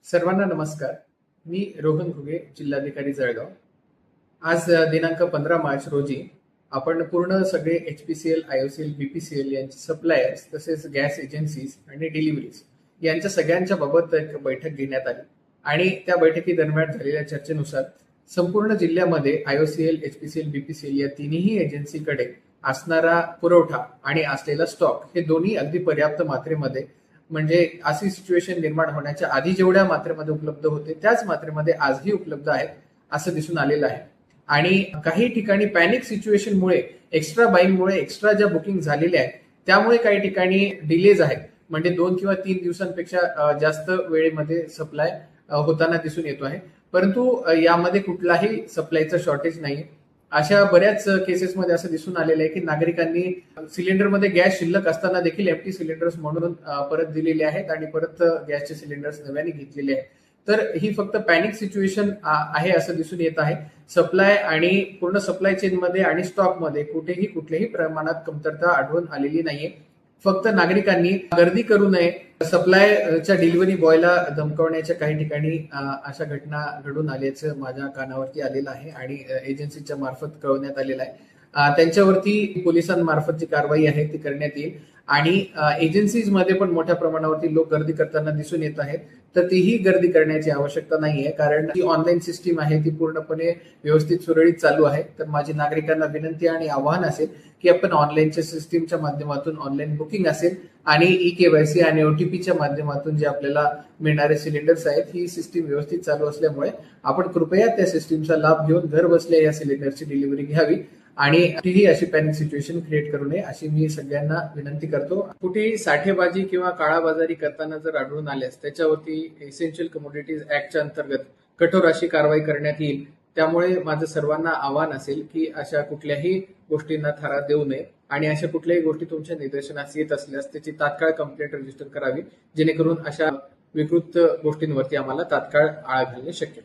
सर्वांना नमस्कार. मी रोहन घुगे, जिल्हाधिकारी जळगाव. आज दिनांक 15 मार्च रोजी आपण पूर्ण सगळे HPCL, IOCL, BPCL यांचे सप्लायर्स तसेच गॅस एजन्सीज आणि डिलिव्हरीज यांच्या सगळ्यांच्या बाबत एक बैठक घेण्यात आली आणि त्या बैठकीदरम्यान झालेल्या चर्चेनुसार संपूर्ण जिल्ह्यामध्ये IOCL, HPCL, BPCL या तिन्ही एजन्सीकडे असणारा पुरवठा आणि असलेला स्टॉक हे दोन्ही अगदी पर्याप्त मात्रेमध्ये, म्हणजे अशी सिच्युएशन निर्माण होण्याच्या आधी जेवढ्या मात्रेमध्ये उपलब्ध होते त्याच मात्रेमध्ये आजही उपलब्ध आहेत असं दिसून आलेलं आहे. आणि काही ठिकाणी पॅनिक सिच्युएशनमुळे, एक्स्ट्रा बाईंगमुळे एक्स्ट्रा ज्या बुकिंग झालेल्या आहेत त्यामुळे काही ठिकाणी डिलेज आहेत, म्हणजे 2 किंवा 3 दिवसांपेक्षा जास्त वेळेमध्ये सप्लाय होताना दिसून येतो आहे. परंतु यामध्ये कुठलाही सप्लायचं शॉर्टेज नाही. अशा बऱ्याच केसेसमध्ये असं दिसून आलेलं आहे की नागरिकांनी सिलेंडरमध्ये गॅस शिल्लक असताना देखील एम्प्टी सिलेंडर्स म्हणून परत दिलेले आहेत आणि परत गॅसचे सिलेंडर्स नव्याने घेतलेले आहेत. तर ही फक्त पॅनिक सिच्युएशन आहे असं दिसून येत आहे. सप्लाय आणि पूर्ण सप्लाय चेनमध्ये आणि स्टॉकमध्ये कुठल्याही प्रमाणात कमतरता आढळून आलेली नाहीये. फक्त नागरिकांनी गर्दी करू नये. सप्लायच्या डिलिव्हरी बॉयला धमकावण्याच्या काही ठिकाणी अशा घटना घडून आल्याचं माझ्या कानावरती आलेलं आहे आणि एजन्सीच्या मार्फत कळवण्यात आलेलं आहे. त्यांच्यावरती पोलिसांमार्फत जी कारवाई आहे ती करण्यात येईल. आणि एजन्सीजमध्ये पण मोठ्या प्रमाणावरती लोक गर्दी करताना दिसून येत आहेत, तर तीही गर्दी करण्याची आवश्यकता नाहीये, कारण जी ऑनलाईन सिस्टीम आहे ती पूर्णपणे व्यवस्थित सुरळीत चालू आहे. तर माझी नागरिकांना विनंती आणि आवाहन असेल की आपण ऑनलाईनच्या सिस्टीमच्या माध्यमातून ऑनलाईन बुकिंग असेल आणि eKYC आणि OTPच्या माध्यमातून जे आपल्याला मिळणारे सिलेंडर्स आहेत, ही सिस्टीम व्यवस्थित चालू असल्यामुळे आपण कृपया त्या सिस्टीमचा लाभ घेऊन घर बसल्या या सिलेंडरची डिलिव्हरी घ्यावी आणि कुठेही अशी पॅनिक सिच्युएशन क्रिएट करू नये अशी मी सगळ्यांना विनंती करतो. कुठेही साठेबाजी किंवा काळाबाजारी करताना जर आढळून आल्यास त्याच्यावरती एसेन्शियल कमोडिटीज ऍक्टच्या अंतर्गत कठोर अशी कारवाई करण्यात येईल. त्यामुळे माझं सर्वांना आवाहन असेल की अशा कुठल्याही गोष्टींना थारा देऊ नये आणि अशा कुठल्याही गोष्टी तुमच्या निदर्शनास येत असल्यास त्याची तात्काळ कंप्लेंट रजिस्टर करावी, जेणेकरून अशा विकृत गोष्टींवरती आम्हाला तात्काळ आळा घालणे शक्य.